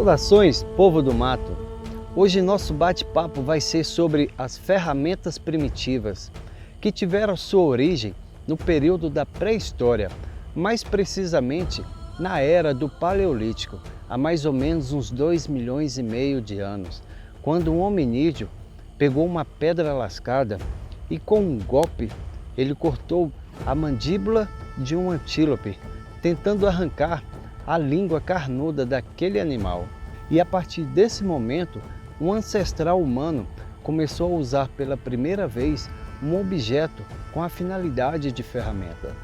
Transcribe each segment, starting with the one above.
Saudações, povo do mato! Hoje nosso bate-papo vai ser sobre as ferramentas primitivas que tiveram sua origem no período da pré-história, mais precisamente na era do Paleolítico, há mais ou menos uns 2,5 milhões de anos, quando um hominídeo pegou uma pedra lascada e com um golpe ele cortou a mandíbula de um antílope, tentando arrancar a língua carnuda daquele animal. E a partir desse momento, um ancestral humano começou a usar pela primeira vez um objeto com a finalidade de ferramenta.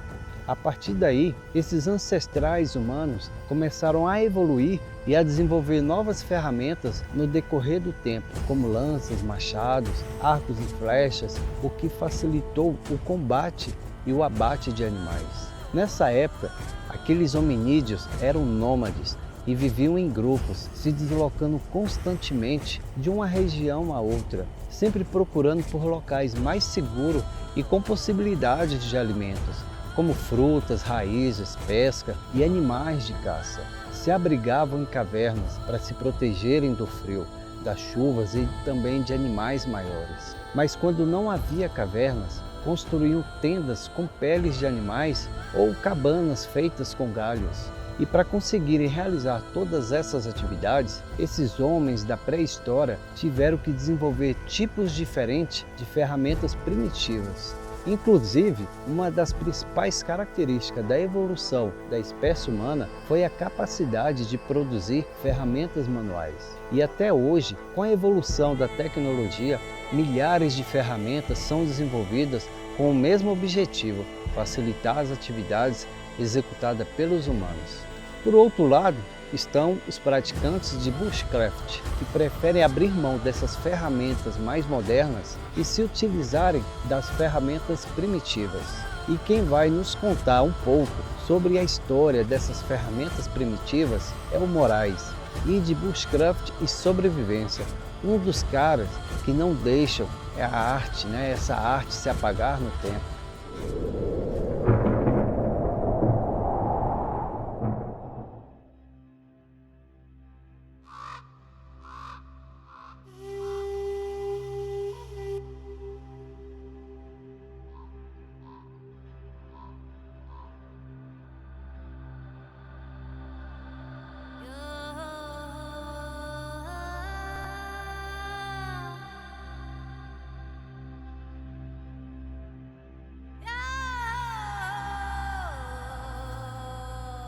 A partir daí, esses ancestrais humanos começaram a evoluir e a desenvolver novas ferramentas no decorrer do tempo, como lanças, machados, arcos e flechas, o que facilitou o combate e o abate de animais. Nessa época, aqueles hominídeos eram nômades e viviam em grupos, se deslocando constantemente de uma região a outra, sempre procurando por locais mais seguros e com possibilidade de alimentos, como frutas, raízes, pesca e animais de caça. Se abrigavam em cavernas para se protegerem do frio, das chuvas e também de animais maiores. Mas quando não havia cavernas, construíam tendas com peles de animais ou cabanas feitas com galhos. E para conseguirem realizar todas essas atividades, esses homens da pré-história tiveram que desenvolver tipos diferentes de ferramentas primitivas. Inclusive, uma das principais características da evolução da espécie humana foi a capacidade de produzir ferramentas manuais. E até hoje, com a evolução da tecnologia, milhares de ferramentas são desenvolvidas com o mesmo objetivo, facilitar as atividades executadas pelos humanos. Por outro lado, estão os praticantes de bushcraft, que preferem abrir mão dessas ferramentas mais modernas e se utilizarem das ferramentas primitivas. E quem vai nos contar um pouco sobre a história dessas ferramentas primitivas é o Moraes, e de bushcraft e sobrevivência, um dos caras que não deixam a arte, essa arte se apagar no tempo.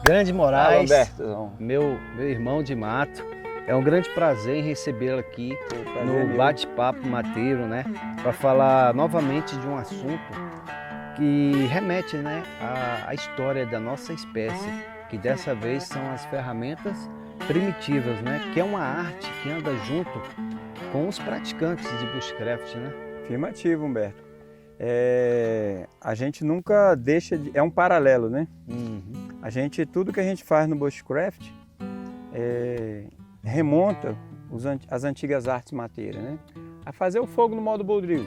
Grande Moraes, meu irmão de mato, é um grande prazer em recebê-lo aqui no bate-papo mateiro, para falar novamente de um assunto que remete, à história da nossa espécie, que dessa vez são as ferramentas primitivas, que é uma arte que anda junto com os praticantes de bushcraft, Afirmativo, Humberto. A gente nunca deixa de... É um paralelo, tudo que a gente faz no bushcraft remonta as antigas artes mateiras, A fazer o fogo no modo bodril.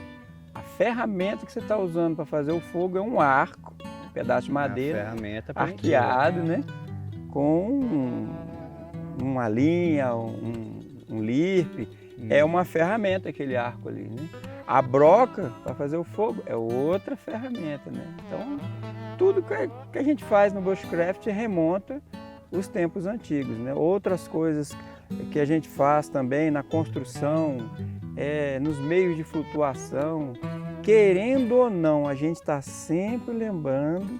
A ferramenta que você está usando para fazer o fogo é um arco, um pedaço de madeira arqueado, com uma linha, um lirpe. É uma ferramenta aquele arco ali, A broca para fazer o fogo é outra ferramenta, Então, tudo que a gente faz no bushcraft remonta os tempos antigos, Outras coisas que a gente faz também na construção, nos meios de flutuação, querendo ou não, a gente está sempre lembrando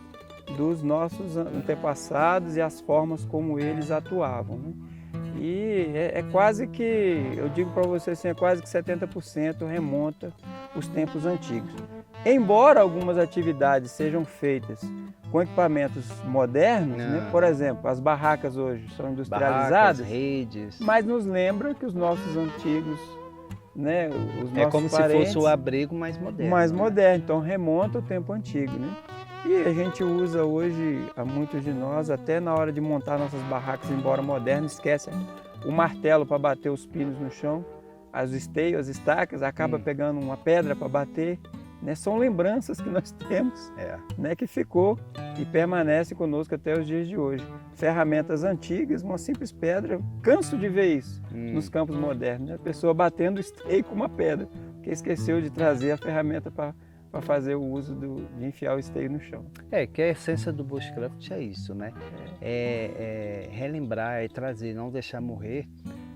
dos nossos antepassados e as formas como eles atuavam, E é quase que, eu digo para você assim, é quase que 70% remonta os tempos antigos. Embora algumas atividades sejam feitas com equipamentos modernos, por exemplo, as barracas hoje são industrializadas, redes, mas nos lembra que os nossos antigos, os nossos como parentes, se fosse o abrigo mais moderno. Mais moderno, então remonta o tempo antigo, E a gente usa hoje, a muitos de nós, até na hora de montar nossas barracas, embora moderno, esquece o martelo para bater os pinos no chão, as esteios, as estacas, acaba pegando uma pedra para bater né? São lembranças que nós temos, né? Que ficou e permanece conosco até os dias de hoje. Ferramentas antigas, uma simples pedra, eu canso de ver isso nos campos modernos, né? A pessoa batendo o esteio com uma pedra, porque esqueceu de trazer a ferramenta para fazer o uso de enfiar o esteio no chão. Que a essência do bushcraft é isso, né? É relembrar, é trazer, não deixar morrer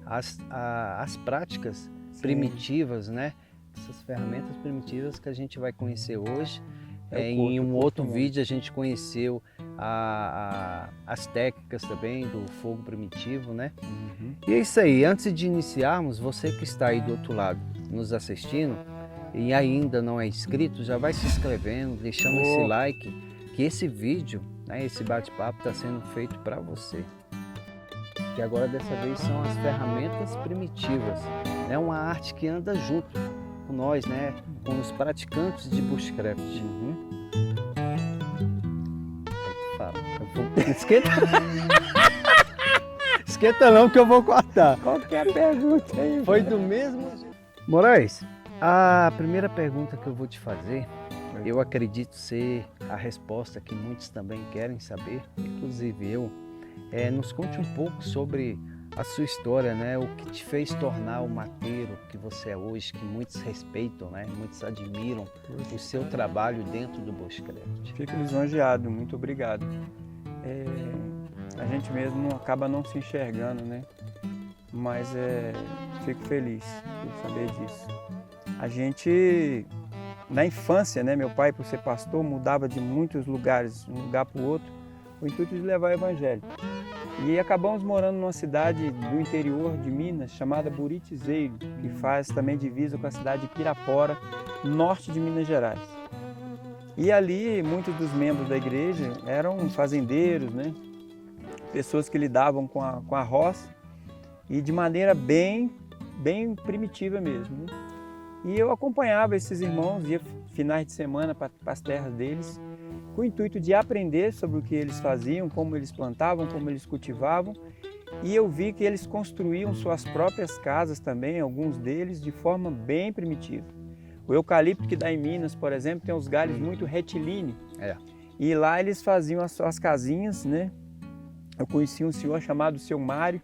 as práticas primitivas, né? Essas ferramentas primitivas que a gente vai conhecer hoje. Em um outro vídeo a gente conheceu as técnicas também do fogo primitivo, né? E é isso aí, antes de iniciarmos, você que está aí do outro lado nos assistindo e ainda não é inscrito, já vai se inscrevendo, deixando esse like, que esse vídeo, né, esse bate-papo está sendo feito para você. Que agora dessa vez são as ferramentas primitivas. É uma arte que anda junto com nós, né, com os praticantes de bushcraft. Aí tu fala, esquenta. Esquenta não que eu vou cortar. Qualquer pergunta aí. Foi do mesmo jeito. Moraes, a primeira pergunta que eu vou te fazer, eu acredito ser a resposta que muitos também querem saber, inclusive eu. Nos conte um pouco sobre a sua história, né? O que te fez tornar o mateiro que você é hoje, que muitos respeitam, né? Muitos admiram o seu trabalho dentro do bushcraft. Fico lisonjeado, muito obrigado. A gente mesmo acaba não se enxergando, né? Mas fico feliz por saber disso. A gente, na infância, né? Meu pai, por ser pastor, mudava de muitos lugares, de um lugar para o outro, com o intuito de levar o evangelho. E acabamos morando numa cidade do interior de Minas, chamada Buritizeiro, que faz também divisa com a cidade de Pirapora, norte de Minas Gerais. E ali, muitos dos membros da igreja eram fazendeiros, né? Pessoas que lidavam com a roça e de maneira bem primitiva mesmo, né? E eu acompanhava esses irmãos, ia finais de semana para as terras deles, com o intuito de aprender sobre o que eles faziam, como eles plantavam, como eles cultivavam. E eu vi que eles construíam suas próprias casas também, alguns deles, de forma bem primitiva. O eucalipto que dá em Minas, por exemplo, tem os galhos muito retilíneos. E lá eles faziam as suas casinhas, né? Eu conheci um senhor chamado Seu Mário,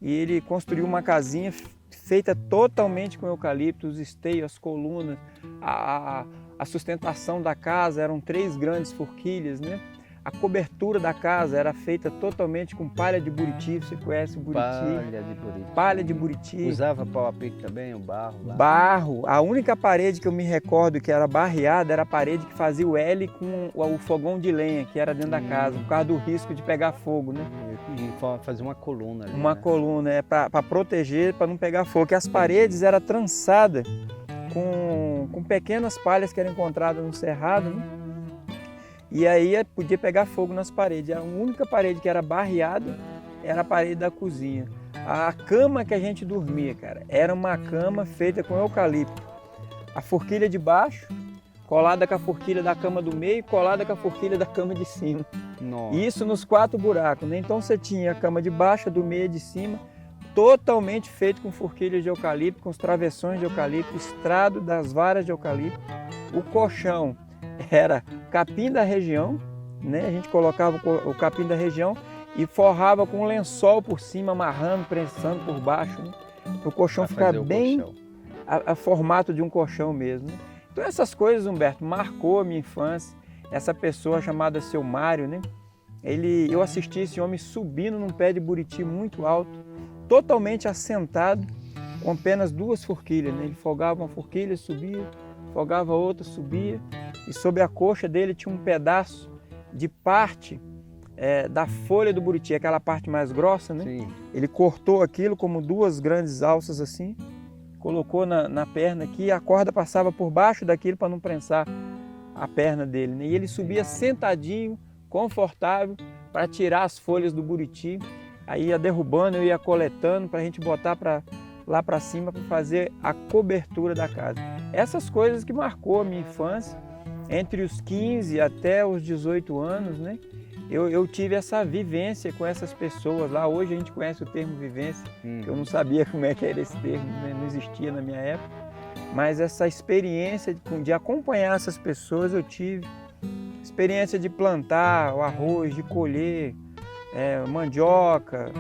e ele construiu uma casinha feita totalmente com eucalipto, os esteios, as colunas, a sustentação da casa eram 3 grandes forquilhas, né? A cobertura da casa era feita totalmente com palha de buriti, você conhece o buriti? Palha de buriti. Palha de buriti. Usava pau a pique também, o barro lá? Barro. A única parede que eu me recordo que era barreada era a parede que fazia o L com o fogão de lenha, que era dentro da casa, por causa do risco de pegar fogo, né? E fazer uma coluna ali, uma coluna, para proteger, para não pegar fogo. Que as paredes eram trançadas com pequenas palhas que eram encontradas no cerrado, né? E aí podia pegar fogo nas paredes. A única parede que era barreada era a parede da cozinha. A cama que a gente dormia, cara, era uma cama feita com eucalipto. A forquilha de baixo, colada com a forquilha da cama do meio, colada com a forquilha da cama de cima. Nossa. Isso nos 4 buracos, né? Então você tinha a cama de baixo, a do meio e de cima, totalmente feito com forquilhas de eucalipto, com os travessões de eucalipto, estrado das varas de eucalipto. O colchão era capim da região, né? A gente colocava o capim da região e forrava com um lençol por cima, amarrando, prensando por baixo, né? Para o colchão ficar bem a formato de um colchão mesmo, né? Então essas coisas, Humberto, marcou a minha infância. Essa pessoa chamada Seu Mário, né? Eu assisti esse homem subindo num pé de buriti muito alto, totalmente assentado, com apenas 2 forquilhas, né? Ele folgava uma forquilha, subia, folgava outra, subia, e sobre a coxa dele tinha um pedaço de parte da folha do buriti, aquela parte mais grossa, né? Sim. Ele cortou aquilo como 2 grandes alças assim, colocou na perna aqui, e a corda passava por baixo daquilo para não prensar a perna dele, né? E ele subia sentadinho, confortável, para tirar as folhas do buriti. Aí ia derrubando, eu ia coletando para a gente botar lá para cima para fazer a cobertura da casa. Essas coisas que marcou a minha infância, entre os 15 até os 18 anos, né? Eu tive essa vivência com essas pessoas lá. Hoje a gente conhece o termo vivência, que eu não sabia como é que era esse termo, né? Não existia na minha época. mas essa experiência de acompanhar essas pessoas eu tive. Experiência de plantar o arroz, de colher, mandioca,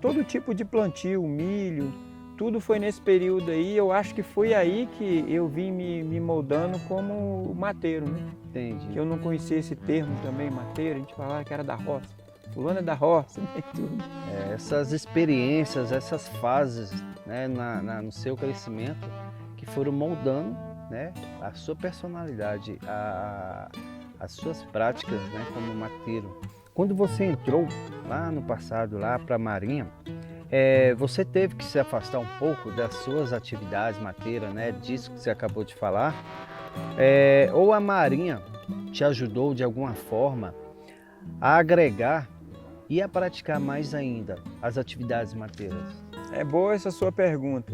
todo tipo de plantio, milho, tudo foi nesse período aí. Eu acho que foi aí que eu vim me moldando como mateiro, né? Entendi. Que eu não conhecia esse termo também, mateiro, a gente falava que era da roça. Fulano é da roça, né? Tudo. Essas experiências, essas fases, né, no seu crescimento que foram moldando, né, a sua personalidade, as suas práticas, né, como mateiro. Quando você entrou lá no passado, lá para a Marinha, você teve que se afastar um pouco das suas atividades mateiras, né, disso que você acabou de falar, ou a Marinha te ajudou de alguma forma a agregar e a praticar mais ainda as atividades mateiras? É boa essa sua pergunta.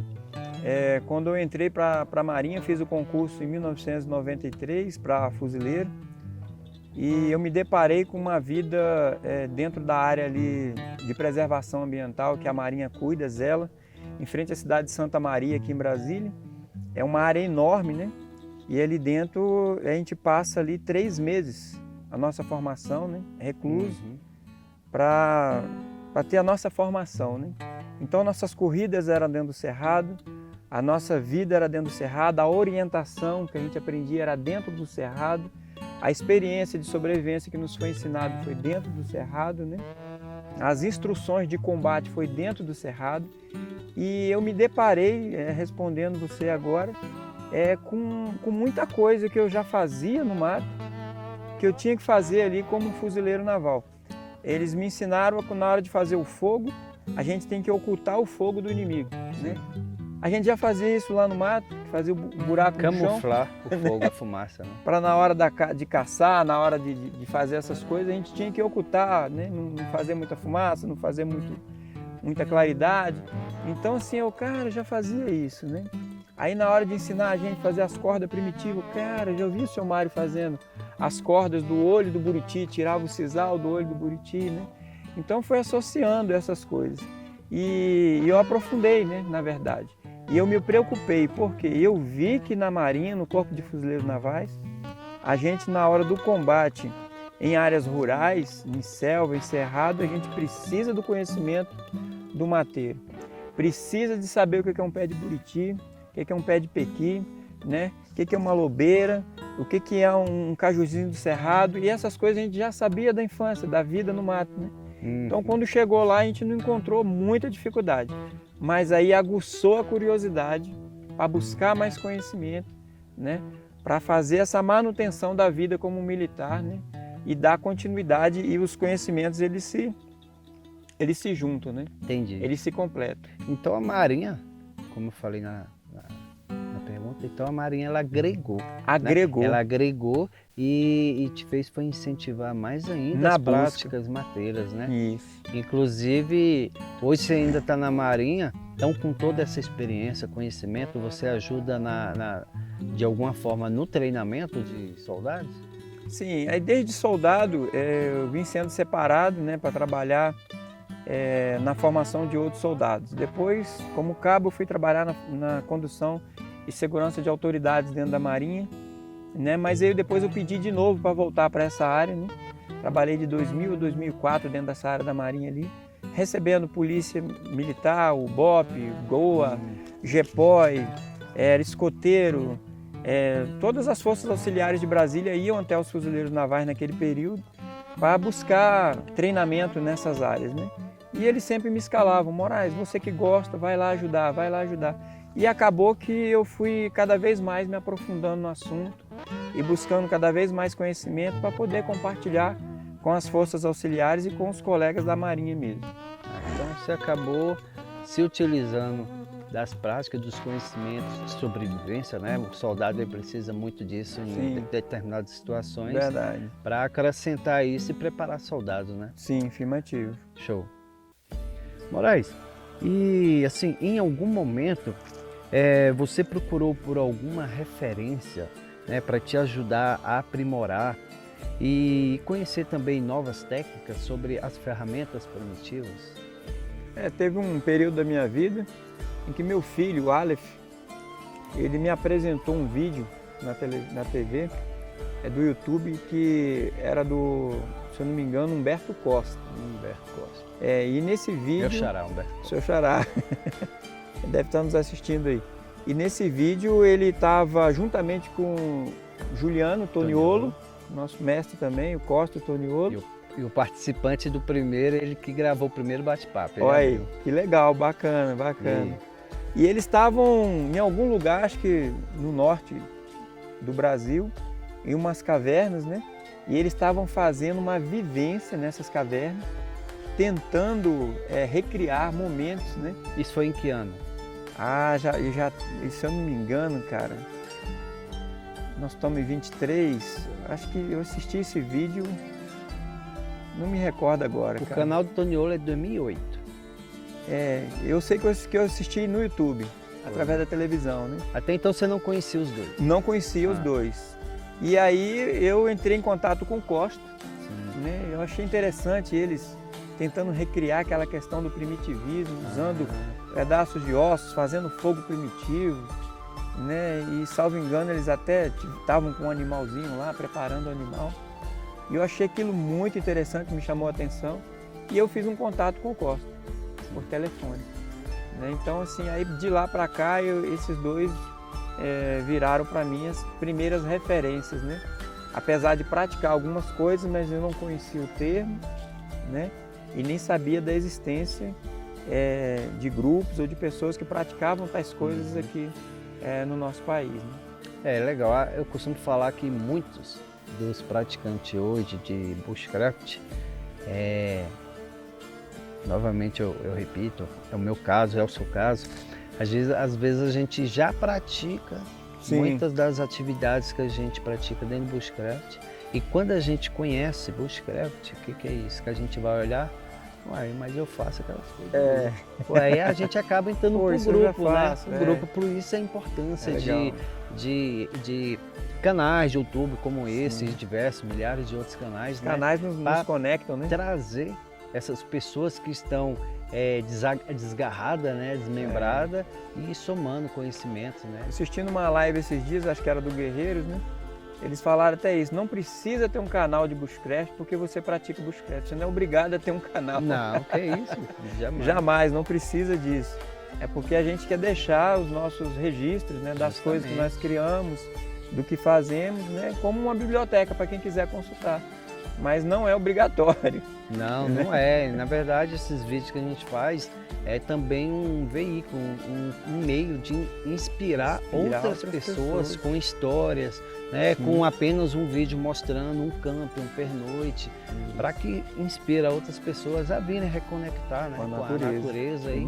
Quando eu entrei para a Marinha, fiz o concurso em 1993 para fuzileiro e eu me deparei com uma vida dentro da área ali de preservação ambiental que a Marinha cuida, zela, em frente à cidade de Santa Maria, aqui em Brasília. É uma área enorme, né? E ali dentro a gente passa ali 3 meses a nossa formação, né? Recluso, para ter a nossa formação, né? Então nossas corridas eram dentro do cerrado, a nossa vida era dentro do cerrado, a orientação que a gente aprendia era dentro do cerrado, a experiência de sobrevivência que nos foi ensinado foi dentro do cerrado, né? As instruções de combate foi dentro do cerrado e eu me deparei, respondendo você agora, com muita coisa que eu já fazia no mato, que eu tinha que fazer ali como fuzileiro naval. Eles me ensinaram que na hora de fazer o fogo, a gente tem que ocultar o fogo do inimigo, né? A gente já fazia isso lá no mato, fazia o buraco no chão. Camuflar o fogo, a fumaça, né? Para na hora de caçar, na hora de fazer essas coisas, a gente tinha que ocultar, né? Não fazer muita fumaça, não fazer muita claridade. Então assim, cara, já fazia isso, né? Aí na hora de ensinar a gente a fazer as cordas primitivas, cara, já ouvi o seu Mário fazendo as cordas do olho do buriti, tirava o sisal do olho do buriti, né? Então foi associando essas coisas. E eu aprofundei, né, na verdade. E eu me preocupei, porque eu vi que na Marinha, no Corpo de Fuzileiros Navais, a gente na hora do combate em áreas rurais, em selva, em cerrado, a gente precisa do conhecimento do mateiro. Precisa de saber o que é um pé de buriti, o que é um pé de pequi, né? O que é uma lobeira, o que é um cajuzinho do cerrado, e essas coisas a gente já sabia da infância, da vida no mato, né? Então quando chegou lá a gente não encontrou muita dificuldade, mas aí aguçou a curiosidade para buscar mais conhecimento, né? Para fazer essa manutenção da vida como militar, né? E dar continuidade, e os conhecimentos eles se juntam, né? Entendi. Eles se completam. Então a Marinha, como eu falei na pergunta, então a Marinha ela agregou. Agregou. Né? Ela agregou e te fez foi incentivar mais ainda as práticas mateiras, né? Isso. Inclusive, hoje você ainda está na Marinha, então com toda essa experiência, conhecimento, você ajuda de alguma forma no treinamento de soldados? Sim, aí desde soldado eu vim sendo separado, né, para trabalhar na formação de outros soldados. Depois, como cabo, eu fui trabalhar na condução e segurança de autoridades dentro da Marinha, né? Mas aí depois eu pedi de novo para voltar para essa área, né? Trabalhei de 2000 a 2004 dentro dessa área da Marinha ali, recebendo polícia militar, o BOP, GOA, GEPOI, escoteiro, todas as forças auxiliares de Brasília iam até os fuzileiros navais naquele período para buscar treinamento nessas áreas, né? E eles sempre me escalavam: Moraes, você que gosta, vai lá ajudar, vai lá ajudar. E acabou que eu fui cada vez mais me aprofundando no assunto e buscando cada vez mais conhecimento para poder compartilhar com as forças auxiliares e com os colegas da Marinha mesmo. Então você acabou se utilizando das práticas, dos conhecimentos de sobrevivência, né? O soldado ele precisa muito disso em determinadas situações. Verdade. Para acrescentar isso e preparar soldados, né? Sim, afirmativo. Show. Moraes, e assim, em algum momento você procurou por alguma referência, né, para te ajudar a aprimorar e conhecer também novas técnicas sobre as ferramentas primitivas? Teve um período da minha vida em que meu filho, o Aleph, ele me apresentou um vídeo na TV, do YouTube, que era do, se eu não me engano, Humberto Costa. E nesse vídeo... Meu xará, Humberto Costa. Seu xará. Deve estar nos assistindo aí. E nesse vídeo ele estava juntamente com Juliano Toniolo, nosso mestre também, o Costa Toniolo. E o participante do primeiro, ele que gravou o primeiro bate-papo. Olha aí, que legal, bacana. E eles estavam em algum lugar, acho que no norte do Brasil, em umas cavernas, né? E eles estavam fazendo uma vivência nessas cavernas, tentando recriar momentos, né? Isso foi em que ano? Se eu não me engano, cara, nós estamos em 23, acho que eu assisti esse vídeo, não me recordo agora. O canal do Toniolo é de 2008. Eu sei que eu assisti no YouTube, através da televisão, né? Até então você não conhecia os dois? Não conhecia os dois. E aí eu entrei em contato com o Costa, né? Eu achei interessante eles tentando recriar aquela questão do primitivismo, usando pedaços de ossos, fazendo fogo primitivo, né? E, salvo engano, eles até estavam com um animalzinho lá, preparando o animal. E eu achei aquilo muito interessante, me chamou a atenção. E eu fiz um contato com o Costa, por telefone, né? Então, assim, aí de lá para cá, esses dois viraram para mim as primeiras referências, né? Apesar de praticar algumas coisas, mas eu não conhecia o termo, né? E nem sabia da existência de grupos ou de pessoas que praticavam tais coisas aqui no nosso país, né? É legal, eu costumo falar que muitos dos praticantes hoje de bushcraft, novamente eu repito, é o meu caso, é o seu caso, às vezes a gente já pratica muitas das atividades que a gente pratica dentro do bushcraft, e quando a gente conhece bushcraft, o que é isso? Que a gente vai olhar, mas eu faço aquelas coisas. Aí a gente acaba entrando pro grupo, faço, né? O grupo, por isso a importância de canais de YouTube como esse, diversos, milhares de outros canais. Os canais nos conectam, né? Trazer essas pessoas que estão desgarradas, né? Desmembradas, e somando conhecimento, né? Assistindo uma live esses dias, acho que era do Guerreiros, né? Eles falaram até isso, não precisa ter um canal de bushcraft porque você pratica bushcraft, você não é obrigado a ter um canal. Não, que isso, jamais. Jamais, não precisa disso. É porque a gente quer deixar os nossos registros, né, das coisas que nós criamos, do que fazemos, né, como uma biblioteca para quem quiser consultar. Mas não é obrigatório. Não, não é. Na verdade, esses vídeos que a gente faz é também um veículo, um meio de inspirar outras pessoas com histórias, né? Com apenas um vídeo mostrando um campo, um pernoite, para que inspire outras pessoas a virem reconectar, né, com a natureza e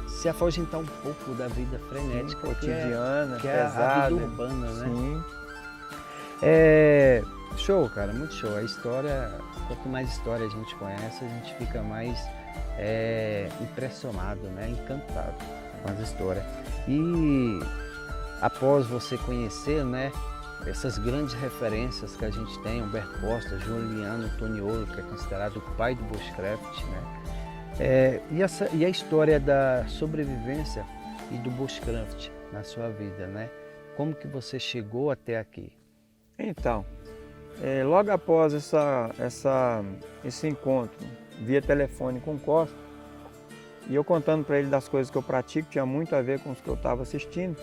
se afugentar um pouco da vida frenética, cotidiana, que é a vida urbana, né? Sim. Show, cara, muito show. A história, quanto mais história a gente conhece, a gente fica mais impressionado, né? Encantado com as histórias. E após você conhecer, né, essas grandes referências que a gente tem, Humberto Costa, Juliano Toniolo, que é considerado o pai do bushcraft, né? E a história da sobrevivência e do bushcraft na sua vida, né? Como que você chegou até aqui? Então, logo após esse encontro via telefone com o Costa, e eu contando para ele das coisas que eu pratico, tinha muito a ver com os que eu estava assistindo,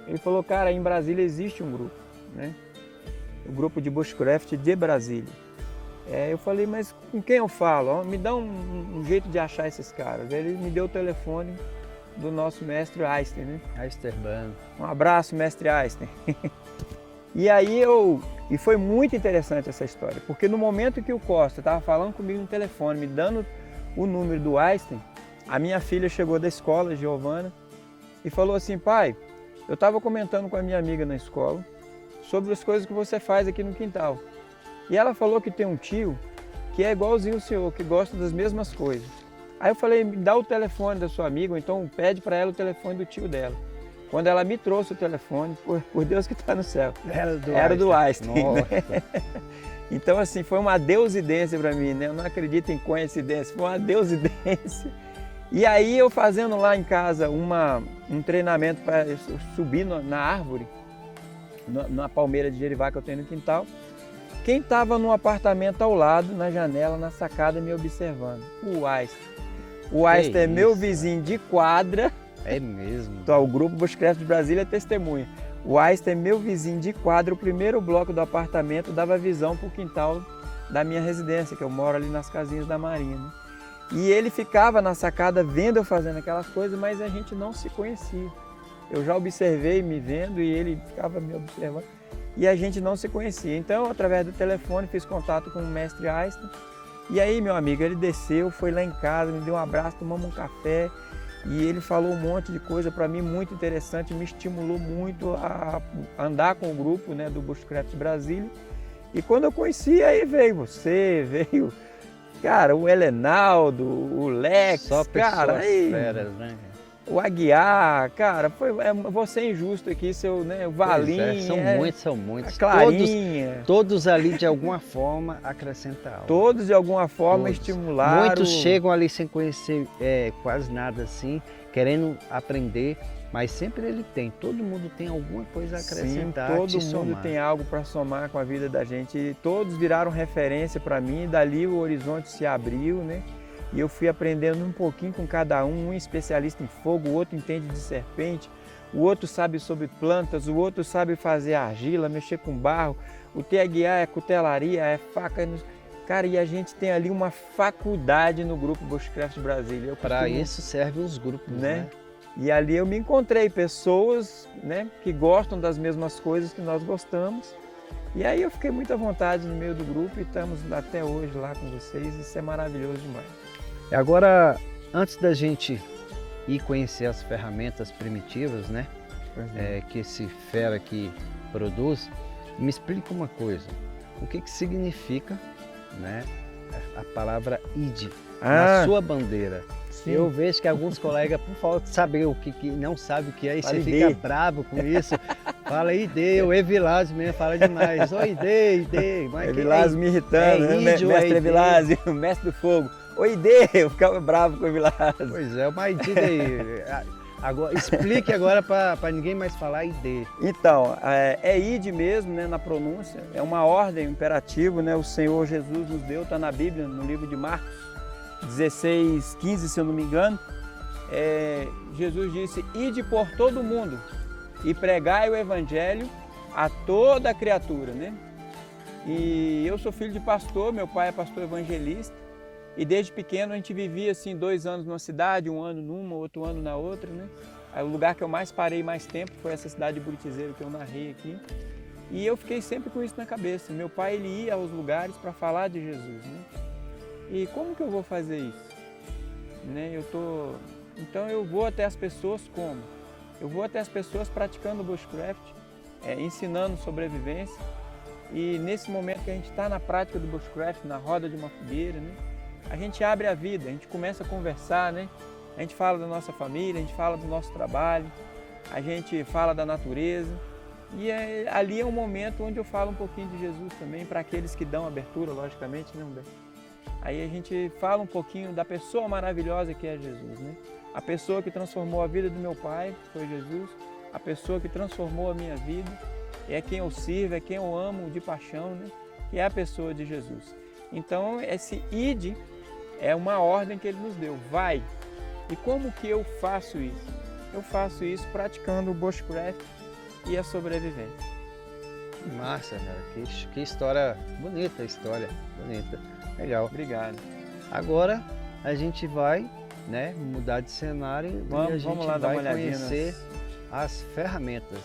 ele falou, cara, em Brasília existe um grupo, né? O grupo de bushcraft de Brasília. Eu falei, mas com quem eu falo? Me dá um jeito de achar esses caras. Ele me deu o telefone do nosso mestre Einstein, né? Einsterbano. Um abraço, mestre Einstein. E foi muito interessante essa história, porque no momento que o Costa estava falando comigo no telefone, me dando o número do Einstein, a minha filha chegou da escola, Giovana, e falou assim, pai, eu estava comentando com a minha amiga na escola sobre as coisas que você faz aqui no quintal. E ela falou que tem um tio que é igualzinho o senhor, que gosta das mesmas coisas. Aí eu falei, me dá o telefone da sua amiga, ou então pede para ela o telefone do tio dela. Quando ela me trouxe o telefone, por Deus que está no céu, era do Einstein. Né? Então, assim, foi uma deusidência para mim, né? Eu não acredito em coincidência, foi uma deusidência. E aí eu fazendo lá em casa um treinamento para subir na árvore, na palmeira de Jerivá que eu tenho no quintal. Quem estava no apartamento ao lado, na janela, na sacada, me observando? O Einstein. O Einstein é meu vizinho de quadra. É mesmo? Então, o Grupo Bushcraft de Brasília é testemunha. O Einstein é meu vizinho de quadra. O primeiro bloco do apartamento dava visão para o quintal da minha residência, que eu moro ali nas casinhas da Marinha, né? E ele ficava na sacada vendo eu fazendo aquelas coisas, mas a gente não se conhecia. Eu já observei me vendo e ele ficava me observando. E a gente não se conhecia. Então, através do telefone, fiz contato com o mestre Einstein. E aí, meu amigo, ele desceu, foi lá em casa, me deu um abraço, tomamos um café. E ele falou um monte de coisa para mim muito interessante, me estimulou muito a andar com o grupo, né, do Bushcraft Brasília. E quando eu conheci, aí veio você, veio, cara, o Helenaldo, o Lex, só cara, aí, feras, né? O Aguiar, cara, vou ser injusto aqui, o Valinho. São muitos. A Clarinha. Todos ali de alguma forma acrescentaram. Todos de alguma forma estimularam. Muitos chegam ali sem conhecer quase nada assim, querendo aprender, mas sempre ele tem. Todo mundo tem alguma coisa a acrescentar. Sim, todo mundo tem algo para somar com a vida da gente. E todos viraram referência para mim, e dali o horizonte se abriu, né? E eu fui aprendendo um pouquinho com cada um especialista em fogo, o outro entende de serpente, o outro sabe sobre plantas, o outro sabe fazer argila, mexer com barro, o THA é cutelaria, é faca. Cara, e a gente tem ali uma faculdade no Grupo Bushcraft Brasília. Para isso servem os grupos, né? E ali eu me encontrei pessoas, né, que gostam das mesmas coisas que nós gostamos. E aí eu fiquei muito à vontade no meio do grupo e estamos até hoje lá com vocês. Isso é maravilhoso demais. Agora, antes da gente ir conhecer as ferramentas primitivas, né, que esse fera aqui produz, me explica uma coisa. O que significa, né, a palavra ID na sua bandeira? Sim. Eu vejo que alguns colegas, por falta de saber o que não sabe o que é, e você fica bravo com isso. Fala ID, o Evilásio mesmo fala demais. Oi, ID. Evilásio me irritando, né? Mestre Evilásio, mestre do fogo. Oi, ID, eu ficava bravo com o Evilásio. Pois é, mas ID aí. Agora, explique agora para ninguém mais falar ID. Então, é ID mesmo, né, na pronúncia. É uma ordem, um imperativo, né? O Senhor Jesus nos deu, está na Bíblia, no livro de Marcos 16:15, se eu não me engano. Jesus disse: ide por todo mundo e pregai o evangelho a toda criatura, né? E eu sou filho de pastor, meu pai é pastor evangelista, e desde pequeno a gente vivia assim 2 anos numa cidade, 1 ano numa, outro ano na outra, né? Aí, o lugar que eu mais parei mais tempo foi essa cidade de Buritizeiro que eu narrei aqui. E eu fiquei sempre com isso na cabeça. Meu pai, ele ia aos lugares para falar de Jesus, né? E como que eu vou fazer isso? Né? Então eu vou até as pessoas como? Eu vou até as pessoas praticando bushcraft, ensinando sobrevivência. E nesse momento que a gente está na prática do bushcraft, na roda de uma fogueira, né? A gente abre a vida, a gente começa a conversar, né? A gente fala da nossa família, a gente fala do nosso trabalho, a gente fala da natureza. E ali é um momento onde eu falo um pouquinho de Jesus também, para aqueles que dão abertura, logicamente, né, Humberto? Aí a gente fala um pouquinho da pessoa maravilhosa que é Jesus, né? A pessoa que transformou a vida do meu pai foi Jesus, a pessoa que transformou a minha vida, é quem eu sirvo, é quem eu amo de paixão, né? Que é a pessoa de Jesus. Então, esse ID é uma ordem que ele nos deu, vai. E como que eu faço isso? Eu faço isso praticando o bushcraft e a sobrevivência. Massa, cara, que história bonita, bonita. Legal. Obrigado. Agora a gente vai, né, mudar de cenário e a gente lá vai conhecer as ferramentas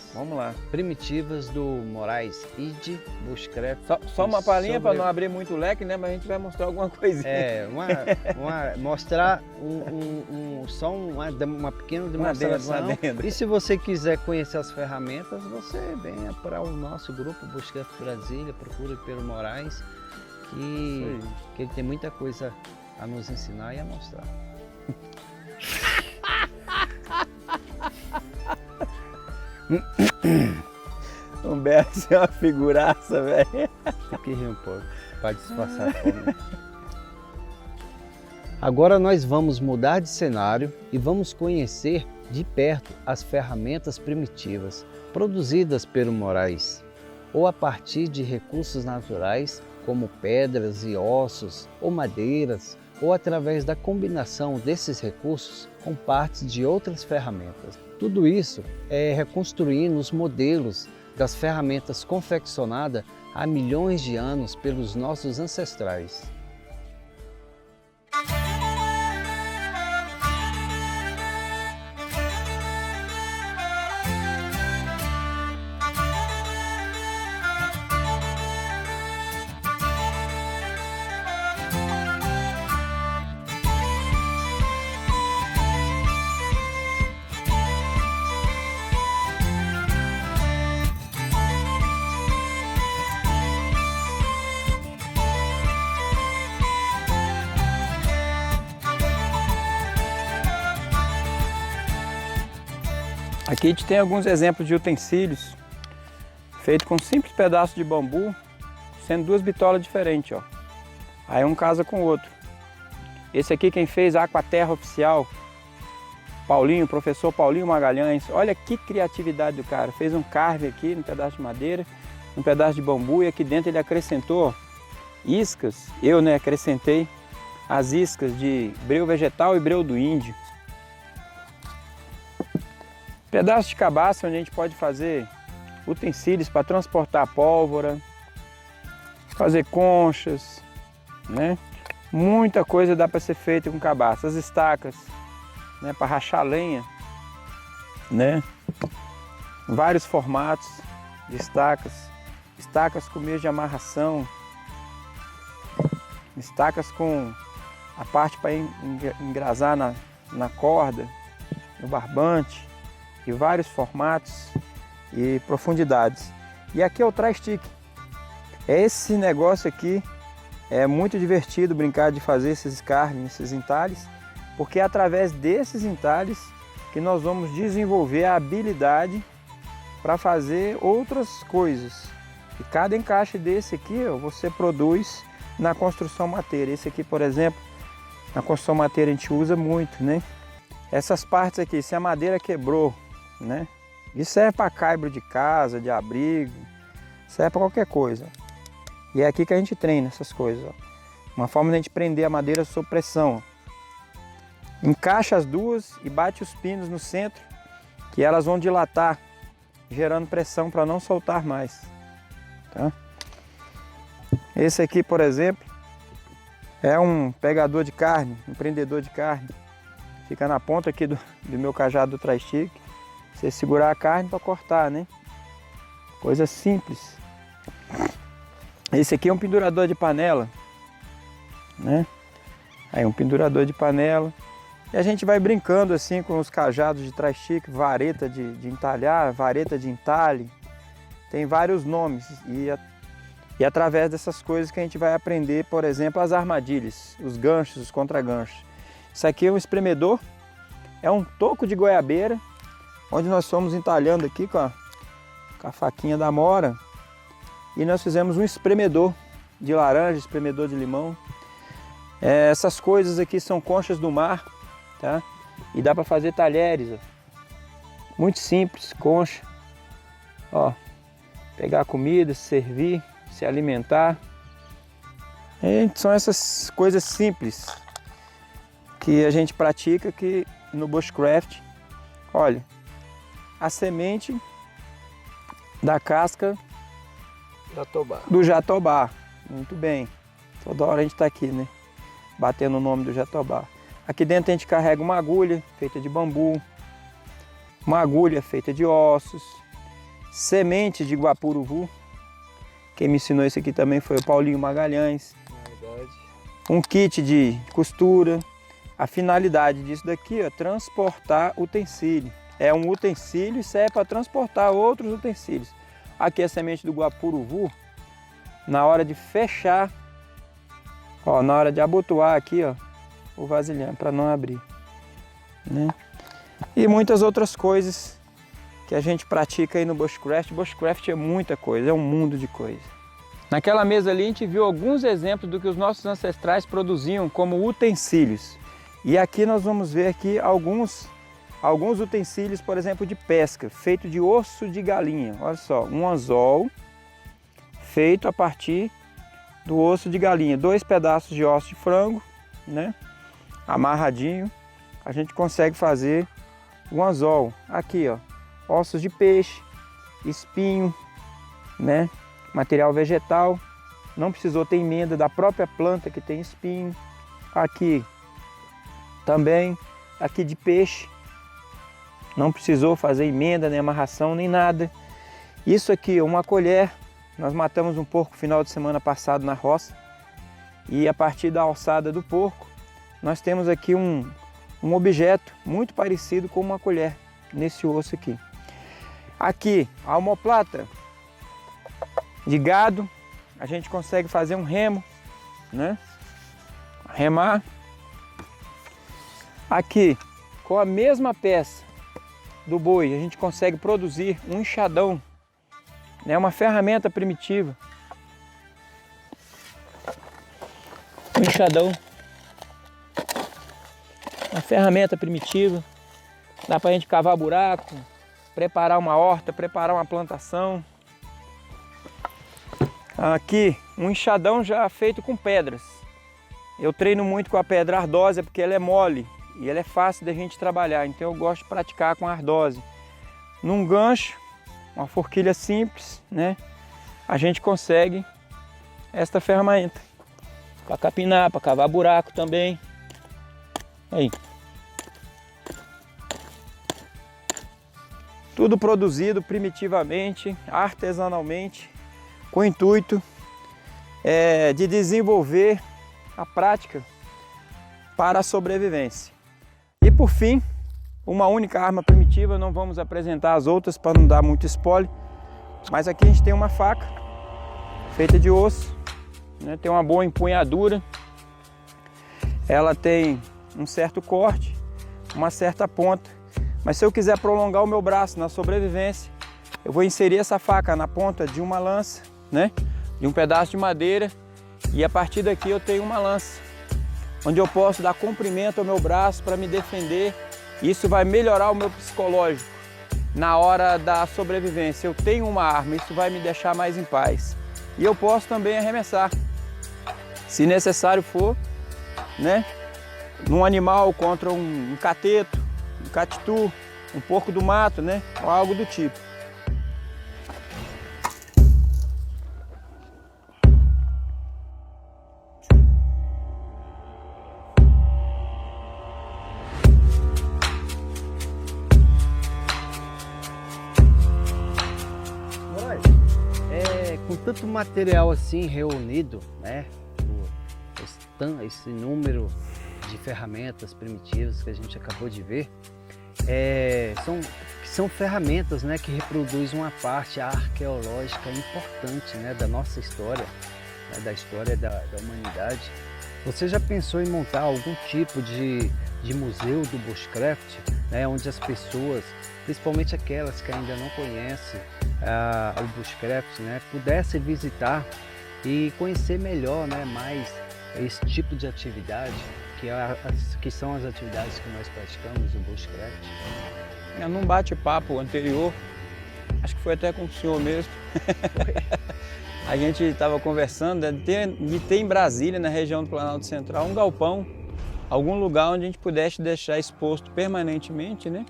primitivas do Moraes ID Bushcraft. Só uma palhinha para não abrir muito o leque, né? Mas a gente vai mostrar alguma coisinha. Mostrar só uma pequena demonstração. E se você quiser conhecer as ferramentas, você venha para o nosso grupo Bushcraft Brasília, procure pelo Moraes, que ele tem muita coisa a nos ensinar e a mostrar. Humberto, você é uma figuraça, velho. Tem que rir um pouco, para disfarçar a fome. Agora nós vamos mudar de cenário e vamos conhecer de perto as ferramentas primitivas produzidas pelo Moraes, ou a partir de recursos naturais como pedras e ossos ou madeiras, ou através da combinação desses recursos com partes de outras ferramentas. Tudo isso é reconstruindo os modelos das ferramentas confeccionadas há milhões de anos pelos nossos ancestrais. Aqui a gente tem alguns exemplos de utensílios feitos com simples pedaços de bambu, sendo duas bitolas diferentes, ó. Aí um casa com o outro. Esse aqui quem fez a Aquaterra Oficial, Paulinho, professor Paulinho Magalhães. Olha que criatividade do cara. Fez um carve aqui num pedaço de madeira, num pedaço de bambu, e aqui dentro ele acrescentou iscas. Eu, acrescentei as iscas de breu vegetal e breu do índio. Pedaço de cabaça onde a gente pode fazer utensílios para transportar pólvora, fazer conchas, né? Muita coisa dá para ser feita com cabaça. As estacas, né, para rachar lenha, né? Vários formatos de estacas, estacas com meio de amarração, estacas com a parte para engrasar na corda, no barbante, de vários formatos e profundidades. E aqui é o tri-stick. Esse negócio aqui é muito divertido brincar de fazer esses carnes, esses entalhes, porque é através desses entalhes que nós vamos desenvolver a habilidade para fazer outras coisas. E cada encaixe desse aqui, ó, você produz na construção mateira. Esse aqui, por exemplo, na construção mateira a gente usa muito, né? Essas partes aqui, se a madeira quebrou, né? Isso serve para caibro de casa, de abrigo, serve para qualquer coisa. E é aqui que a gente treina essas coisas, ó. Uma forma de a gente prender a madeira sob pressão. Encaixa as duas e bate os pinos no centro, que elas vão dilatar, gerando pressão para não soltar mais. Tá? Esse aqui, por exemplo, é um pegador de carne, um prendedor de carne. Fica na ponta aqui do meu cajado do tri-stick. Você segurar a carne para cortar, né? Coisa simples. Esse aqui é um pendurador de panela, né? Aí um pendurador de panela. E a gente vai brincando assim com os cajados de tri-stick, vareta de entalhar, vareta de entalhe. Tem vários nomes. E através dessas coisas que a gente vai aprender, por exemplo, as armadilhas, os ganchos, os contraganchos. Isso aqui é um espremedor, é um toco de goiabeira, onde nós fomos entalhando aqui com a faquinha da mora, e nós fizemos um espremedor de laranja, espremedor de limão. Essas coisas aqui são conchas do mar, tá? E dá para fazer talheres, ó. Muito simples, concha, ó, pegar comida, servir, se alimentar. São essas coisas simples que a gente pratica aqui no bushcraft. Olha, a semente da casca do jatobá. Muito bem. Toda hora a gente está aqui, né? Batendo o nome do jatobá. Aqui dentro a gente carrega uma agulha feita de bambu, uma agulha feita de ossos, semente de guapuruvu. Quem me ensinou isso aqui também foi o Paulinho Magalhães. Verdade. Um kit de costura. A finalidade disso daqui é transportar utensílio. É um utensílio e serve para transportar outros utensílios. Aqui é a semente do guapuruvu. Na hora de fechar, ó, na hora de abotoar aqui, ó, o vasilhame para não abrir, né? E muitas outras coisas que a gente pratica aí no bushcraft. Bushcraft é muita coisa, é um mundo de coisa. Naquela mesa ali a gente viu alguns exemplos do que os nossos ancestrais produziam como utensílios. E aqui nós vamos ver aqui alguns utensílios, por exemplo, de pesca, feito de osso de galinha. Olha só, um anzol feito a partir do osso de galinha. 2 pedaços de osso de frango, né? Amarradinho. A gente consegue fazer um anzol. Aqui, ó, ossos de peixe, espinho, né? Material vegetal. Não precisou ter emenda da própria planta que tem espinho. Aqui também, aqui de peixe. Não precisou fazer emenda, nem amarração, nem nada. Isso aqui, uma colher. Nós matamos um porco no final de semana passado na roça. E a partir da alçada do porco, nós temos aqui um objeto muito parecido com uma colher, nesse osso aqui. Aqui, a omoplata de gado. A gente consegue fazer um remo, né? Remar. Aqui, com a mesma peça do boi, a gente consegue produzir um enxadão, né? Uma ferramenta primitiva. Um enxadão. Uma ferramenta primitiva. Dá para a gente cavar buraco, preparar uma horta, preparar uma plantação. Aqui, um enxadão já feito com pedras. Eu treino muito com a pedra ardósia porque ela é mole e ela é fácil da gente trabalhar, então eu gosto de praticar com a ardósia. Num gancho, uma forquilha simples, né? A gente consegue esta ferramenta para capinar, para cavar buraco também. Aí. Tudo produzido primitivamente, artesanalmente, com o intuito de desenvolver a prática para a sobrevivência. E por fim, uma única arma primitiva, não vamos apresentar as outras para não dar muito spoiler, mas aqui a gente tem uma faca feita de osso, né? Tem uma boa empunhadura, ela tem um certo corte, uma certa ponta, mas se eu quiser prolongar o meu braço na sobrevivência, eu vou inserir essa faca na ponta de uma lança, né? De um pedaço de madeira, e a partir daqui eu tenho uma lança, onde eu posso dar comprimento ao meu braço para me defender. Isso vai melhorar o meu psicológico na hora da sobrevivência. Eu tenho uma arma, isso vai me deixar mais em paz. E eu posso também arremessar, se necessário for, né? Num animal contra um cateto, um catitu, um porco do mato, né? Ou algo do tipo. Com tanto material assim reunido, né? Esse número de ferramentas primitivas que a gente acabou de ver, são ferramentas, né, que reproduzem uma parte arqueológica importante, né, da nossa história, né, da história da humanidade. Você já pensou em montar algum tipo de museu do bushcraft, né, onde as pessoas, principalmente aquelas que ainda não conhecem o bushcraft, né, pudessem visitar e conhecer melhor, né, mais esse tipo de atividade, que são as atividades que nós praticamos no bushcraft? Num bate-papo anterior, acho que foi até com o senhor mesmo, a gente estava conversando de ter em Brasília, na região do Planalto Central, um galpão, algum lugar onde a gente pudesse deixar exposto permanentemente, né?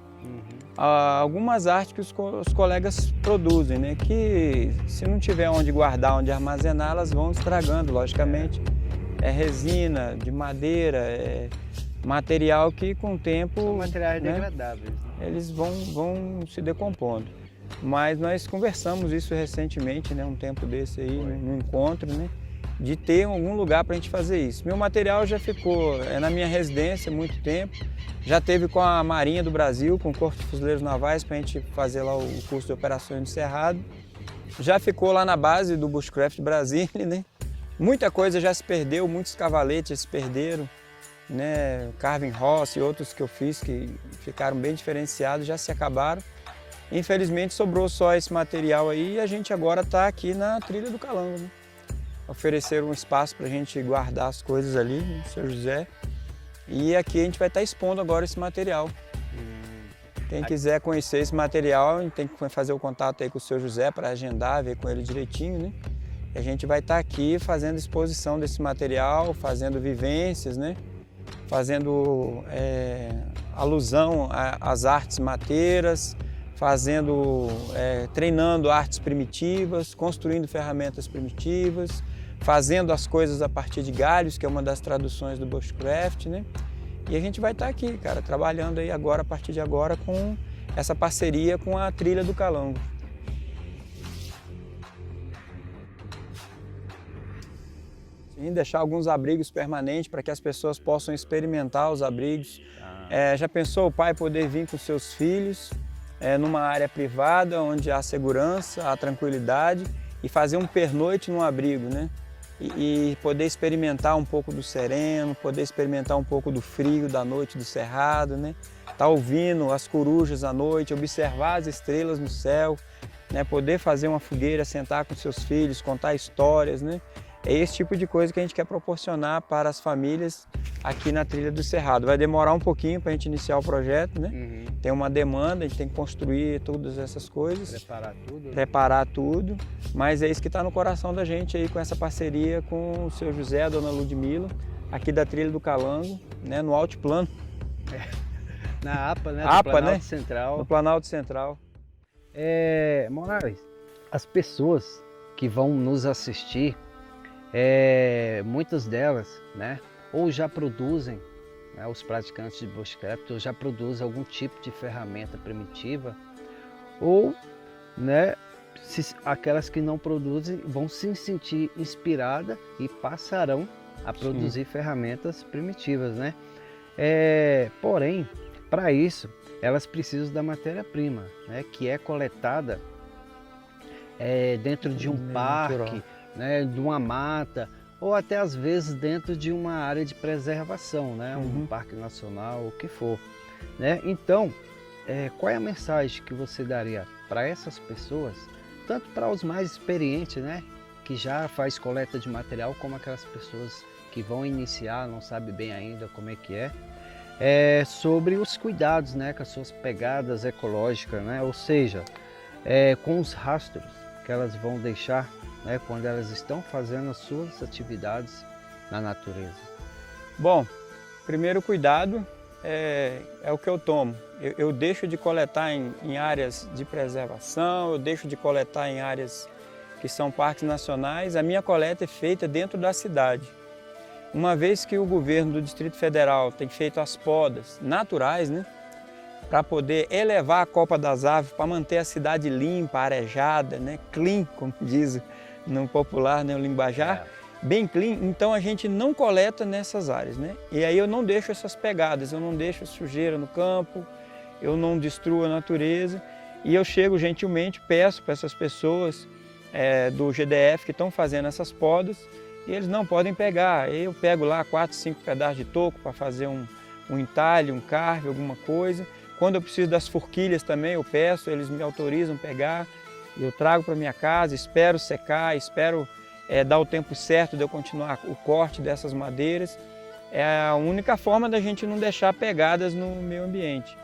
Algumas artes que os colegas produzem, né? Que se não tiver onde guardar, onde armazenar, elas vão estragando, logicamente. É resina, de madeira, material que com o tempo... São materiais, né, degradáveis. Eles vão se decompondo. Mas nós conversamos isso recentemente, né? Um tempo desse aí, num encontro, né? De ter algum lugar para a gente fazer isso. Meu material já ficou na minha residência há muito tempo. Já teve com a Marinha do Brasil, com o Corpo de Fuzileiros Navais, para a gente fazer lá o curso de operações do Cerrado. Já ficou lá na base do Bushcraft Brasília, né? Muita coisa já se perdeu, muitos cavaletes se perderam, né? Carving Ross e outros que eu fiz que ficaram bem diferenciados, já se acabaram. Infelizmente sobrou só esse material aí e a gente agora está aqui na Trilha do Calango, né? ofereceram um espaço para a gente guardar as coisas ali, no Seu José. E aqui a gente vai estar expondo agora esse material. Quem quiser conhecer esse material, a gente tem que fazer o contato aí com o Seu José para agendar, ver com ele direitinho, né? E a gente vai estar aqui fazendo exposição desse material, fazendo vivências, né? Fazendo alusão às artes mateiras, treinando artes primitivas, construindo ferramentas primitivas, fazendo as coisas a partir de galhos, que é uma das traduções do bushcraft, né? E a gente vai estar aqui, cara, trabalhando aí agora, a partir de agora, com essa parceria com a Trilha do Calango. Sim, deixar alguns abrigos permanentes para que as pessoas possam experimentar os abrigos. Já pensou o pai poder vir com seus filhos numa área privada, onde há segurança, há tranquilidade, e fazer um pernoite num abrigo, né? E poder experimentar um pouco do sereno, poder experimentar um pouco do frio da noite do cerrado, né? Tá ouvindo as corujas à noite, observar as estrelas no céu, né? Poder fazer uma fogueira, sentar com seus filhos, contar histórias, né? É esse tipo de coisa que a gente quer proporcionar para as famílias aqui na Trilha do Cerrado. Vai demorar um pouquinho para a gente iniciar o projeto, né? Tem uma demanda, a gente tem que construir todas essas coisas. Preparar tudo. Mas é isso que está no coração da gente aí, com essa parceria com o Seu José, a Dona Ludmila, aqui da Trilha do Calango, né? No Altiplano. Na APA, né? APA, do Planalto né? Central. No Planalto Central. Moraes, as pessoas que vão nos assistir, muitas delas, né, ou já produzem, né, os praticantes de bushcraft, ou já produzem algum tipo de ferramenta primitiva, ou, né, aquelas que não produzem vão se sentir inspiradas e passarão a produzir ferramentas primitivas, né? Porém, para isso, elas precisam da matéria-prima, né, que é coletada dentro de um parque, né, de uma mata, ou até às vezes dentro de uma área de preservação, né, um parque nacional, o que for, né? Então, qual é a mensagem que você daria para essas pessoas, tanto para os mais experientes, né, que já faz coleta de material, como aquelas pessoas que vão iniciar, não sabem bem ainda como é que sobre os cuidados, né, com as suas pegadas ecológicas, né, ou seja, com os rastros que elas vão deixar, né, quando elas estão fazendo as suas atividades na natureza? Bom, primeiro cuidado é o que eu tomo. Eu deixo de coletar em áreas de preservação, eu deixo de coletar em áreas que são parques nacionais. A minha coleta é feita dentro da cidade. Uma vez que o governo do Distrito Federal tem feito as podas naturais, né, para poder elevar a copa das árvores, para manter a cidade limpa, arejada, né, clean, como diz no popular, né, o linguajar, bem clean, então a gente não coleta nessas áreas, né? E aí eu não deixo essas pegadas, eu não deixo sujeira no campo, eu não destruo a natureza, e eu chego gentilmente, peço para essas pessoas do GDF que estão fazendo essas podas, e eles não podem pegar. Eu pego lá 4, 5 pedaços de toco para fazer um entalhe, um carve, alguma coisa. Quando eu preciso das forquilhas também, eu peço, eles me autorizam a pegar, eu trago para minha casa, espero secar, espero dar o tempo certo de eu continuar o corte dessas madeiras. É a única forma da gente não deixar pegadas no meio ambiente.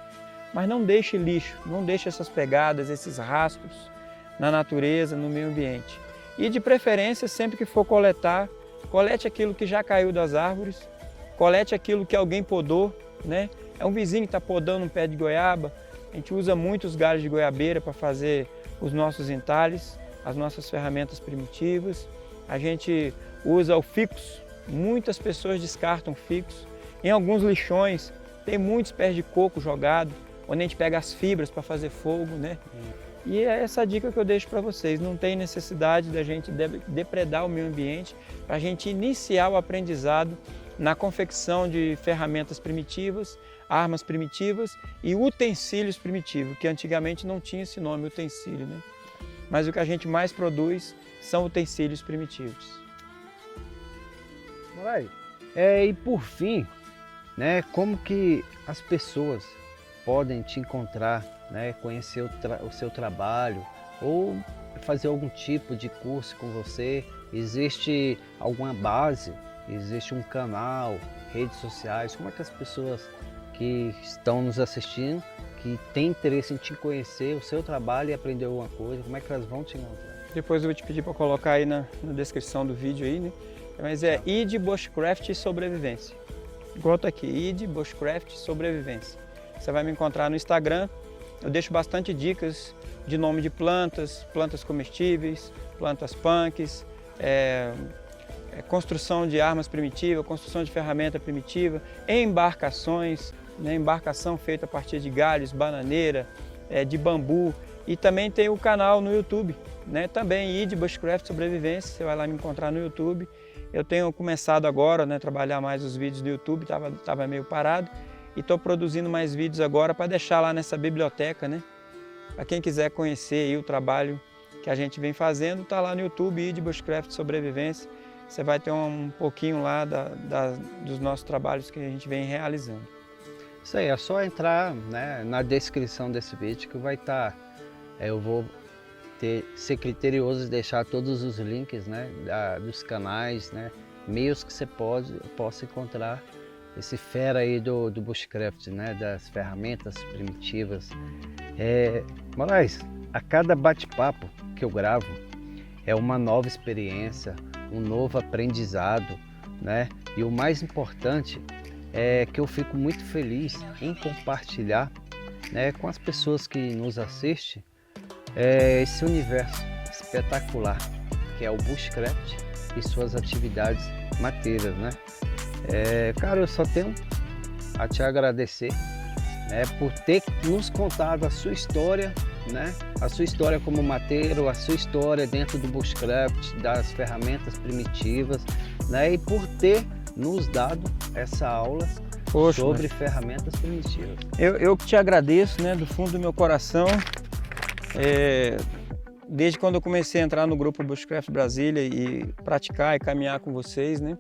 Mas não deixe lixo, não deixe essas pegadas, esses rastros na natureza, no meio ambiente. E de preferência, sempre que for coletar, colete aquilo que já caiu das árvores, colete aquilo que alguém podou, né? É um vizinho que está podando um pé de goiaba, a gente usa muito os galhos de goiabeira para fazer os nossos entalhes, as nossas ferramentas primitivas. A gente usa o ficus, muitas pessoas descartam ficus. Em alguns lixões tem muitos pés de coco jogados, onde a gente pega as fibras para fazer fogo, né? E é essa dica que eu deixo para vocês. Não tem necessidade da gente depredar o meio ambiente para a gente iniciar o aprendizado na confecção de ferramentas primitivas, armas primitivas e utensílios primitivos, que antigamente não tinha esse nome, utensílio, né? Mas o que a gente mais produz são utensílios primitivos. Moraes, e por fim, né, como que as pessoas podem te encontrar, né, conhecer o seu trabalho, ou fazer algum tipo de curso com você? Existe alguma base? Existe um canal, redes sociais? Como é que as pessoas que estão nos assistindo, que têm interesse em te conhecer, o seu trabalho e aprender alguma coisa, como é que elas vão te encontrar? Depois eu vou te pedir para colocar aí na descrição do vídeo aí, né? Mas é ID Bushcraft Sobrevivência. Igual tá aqui, ID Bushcraft Sobrevivência. Você vai me encontrar no Instagram. Eu deixo bastante dicas de nome de plantas, plantas comestíveis, plantas punks, construção de armas primitivas, construção de ferramenta primitiva, embarcações, né? Embarcação feita a partir de galhos, bananeira, de bambu. E também tem o canal no YouTube, né? Também ID Bushcraft Sobrevivência, você vai lá me encontrar no YouTube. Eu tenho começado agora, né, trabalhar mais os vídeos do YouTube, estava meio parado. E estou produzindo mais vídeos agora para deixar lá nessa biblioteca, né? Para quem quiser conhecer aí o trabalho que a gente vem fazendo, está lá no YouTube, ID Bushcraft Sobrevivência. Você vai ter um pouquinho lá dos nossos trabalhos que a gente vem realizando. Isso aí, é só entrar, né, na descrição desse vídeo que vai estar. Eu vou ser criterioso e deixar todos os links, né, dos canais, né, meios que você possa encontrar esse fera aí do Bushcraft, né, das ferramentas primitivas. Moraes, a cada bate-papo que eu gravo é uma nova experiência, um novo aprendizado, né? E o mais importante é que eu fico muito feliz em compartilhar, né, com as pessoas que nos assistem esse universo espetacular que é o Bushcraft e suas atividades mateiras, né? Cara, eu só tenho a te agradecer, né, por ter nos contado a sua história, né? A sua história como mateiro, a sua história dentro do Bushcraft, das ferramentas primitivas, né? E por ter nos dado essa aula sobre ferramentas primitivas. Eu que te agradeço, né, do fundo do meu coração. Desde quando eu comecei a entrar no grupo Bushcraft Brasília e praticar e caminhar com vocês, né?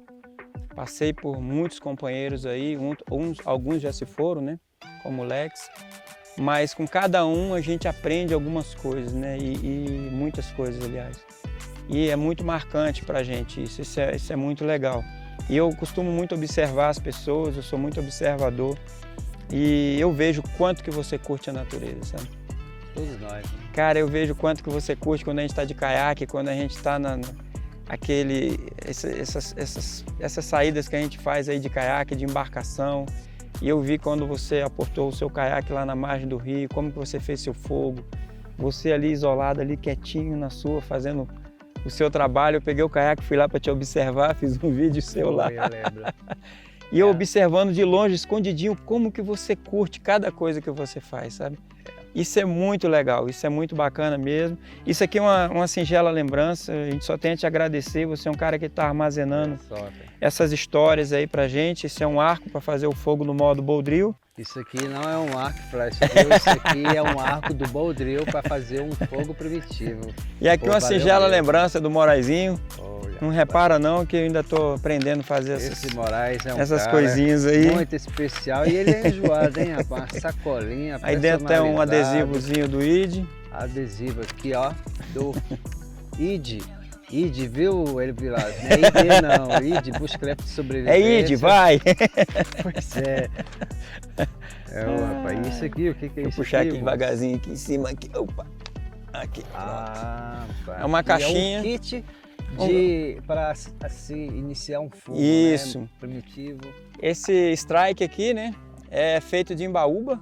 Passei por muitos companheiros aí, alguns já se foram, né? Como o Lex, mas com cada um a gente aprende algumas coisas, né? E muitas coisas, aliás. E é muito marcante pra gente isso é muito legal. E eu costumo muito observar as pessoas, eu sou muito observador e eu vejo quanto que você curte a natureza, sabe? Todos nós. Cara, eu vejo quanto que você curte quando a gente está de caiaque, quando a gente está essas saídas que a gente faz aí de caiaque, de embarcação. E eu vi quando você aportou o seu caiaque lá na margem do rio, como que você fez seu fogo. Você ali isolado, ali quietinho na sua, fazendo o seu trabalho. Eu peguei o caiaque, fui lá para te observar, fiz um vídeo seu lá. Eu lembro. E eu observando de longe, escondidinho, como que você curte cada coisa que você faz, sabe? Isso é muito legal, isso é muito bacana mesmo. Isso aqui é uma singela lembrança, a gente só tem a te agradecer. Você é um cara que está armazenando essas histórias aí pra gente. Isso é um arco para fazer o fogo no modo bow drill. Isso aqui não é um arco flash drill, isso aqui é um arco do bow drill para fazer um fogo primitivo. E aqui uma singela lembrança do Moraizinho. Não repara não que eu ainda estou aprendendo a fazer essas coisinhas aí. Muito especial e ele é enjoado, hein, rapaz? Uma sacolinha. Aí dentro tem um adesivozinho do ID. Adesivo aqui, ó, do ID. ID, viu, ele Vilas? Não é ID não, ID, Bushcraft Sobrevivência. É ID, vai! Pois é. Rapaz, isso aqui, o que é isso aqui? Vou puxar aqui devagarzinho aqui em cima, aqui, opa! Aqui, pá, é uma caixinha. É um kit para se iniciar um fogo, isso, né, primitivo. Esse strike aqui, né, é feito de embaúba.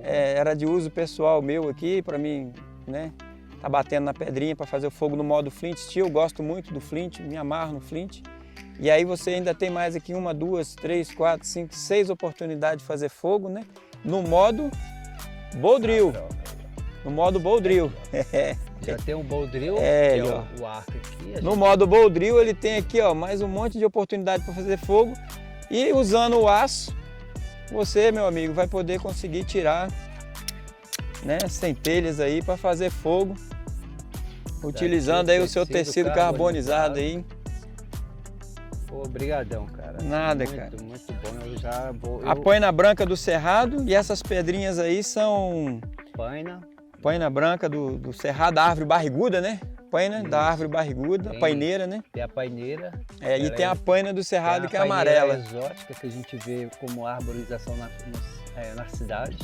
Era de uso pessoal meu aqui, para mim, né, tá batendo na pedrinha para fazer o fogo no modo flint steel. Eu gosto muito do flint, me amarro no flint. E aí você ainda tem mais aqui 1, 2, 3, 4, 5, 6 oportunidades de fazer fogo, né, no modo bow drill. No modo bow drill. Já tem um bow drill, que é o arco aqui. No modo bow drill ele tem aqui, ó, mais um monte de oportunidade para fazer fogo. E usando o aço, você, meu amigo, vai poder conseguir tirar, né, centelhas aí para fazer fogo, utilizando aí o seu tecido carbonizado aí. Obrigadão, cara. Nada, cara. Muito bom. Eu já vou. A paina branca do cerrado, e essas pedrinhas aí são Paina branca do cerrado da árvore barriguda, né? Paina da árvore barriguda, paineira, né? Tem a paineira. E tem a paina do cerrado que é amarela. A exótica que a gente vê como arborização na cidade,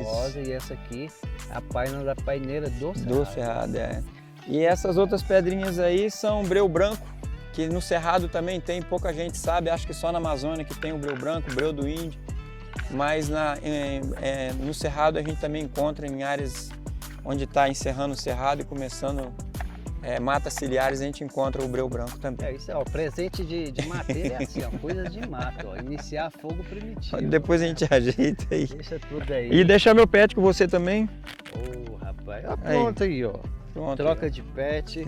rosa, e essa aqui é a paina da paineira do cerrado. Do cerrado, E essas outras pedrinhas aí são breu branco, que no cerrado também tem, pouca gente sabe, acho que só na Amazônia que tem o breu branco, o breu do índio, mas no cerrado a gente também encontra em áreas onde está encerrando o cerrado e começando matas ciliares, a gente encontra o breu branco também. Isso o presente de madeira é assim, coisa de mato, iniciar fogo primitivo. Depois a gente ajeita aí. Deixa tudo aí. E deixar meu pet com você também. Rapaz, pronto aí, ó. Pronto, troca de pet.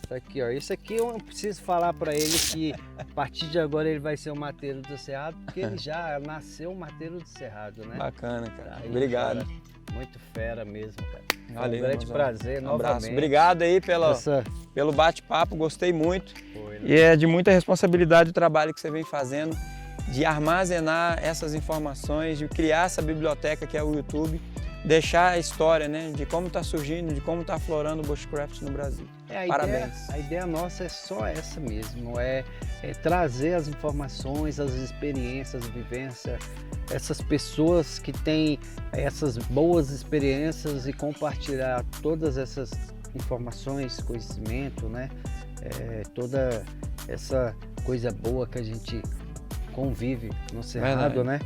Tá aqui, ó. Isso aqui eu não preciso falar para ele que a partir de agora ele vai ser o mateiro do cerrado, porque ele já nasceu o mateiro do cerrado, né? Bacana, cara. Aí, obrigado. Cara, muito fera mesmo, cara. Valeu, um grande prazer novamente. Abraço. Obrigado aí pelo bate-papo, gostei muito. Foi, né? E é de muita responsabilidade o trabalho que você vem fazendo, de armazenar essas informações, de criar essa biblioteca que é o YouTube, deixar a história, né, de como está surgindo, de como está aflorando o bushcraft no Brasil. Parabéns. A ideia nossa é só essa mesmo, é trazer as informações, as experiências, a vivência, essas pessoas que têm essas boas experiências e compartilhar todas essas informações, conhecimento, né? Toda essa coisa boa que a gente convive no cerrado, né?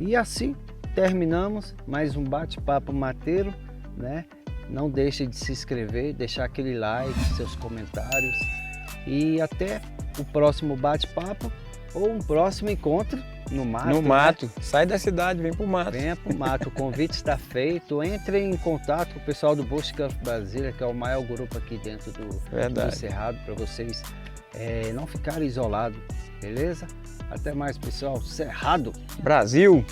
E assim terminamos mais um bate-papo mateiro, né? Não deixe de se inscrever, deixar aquele like, seus comentários e até o próximo bate-papo ou um próximo encontro no mato. No mato. Né? Sai da cidade, vem pro mato. Venha pro mato, o convite está feito. Entre em contato com o pessoal do Bushcraft Brasília, que é o maior grupo aqui dentro do Cerrado, para vocês não ficarem isolados, beleza? Até mais, pessoal. Cerrado! Brasil!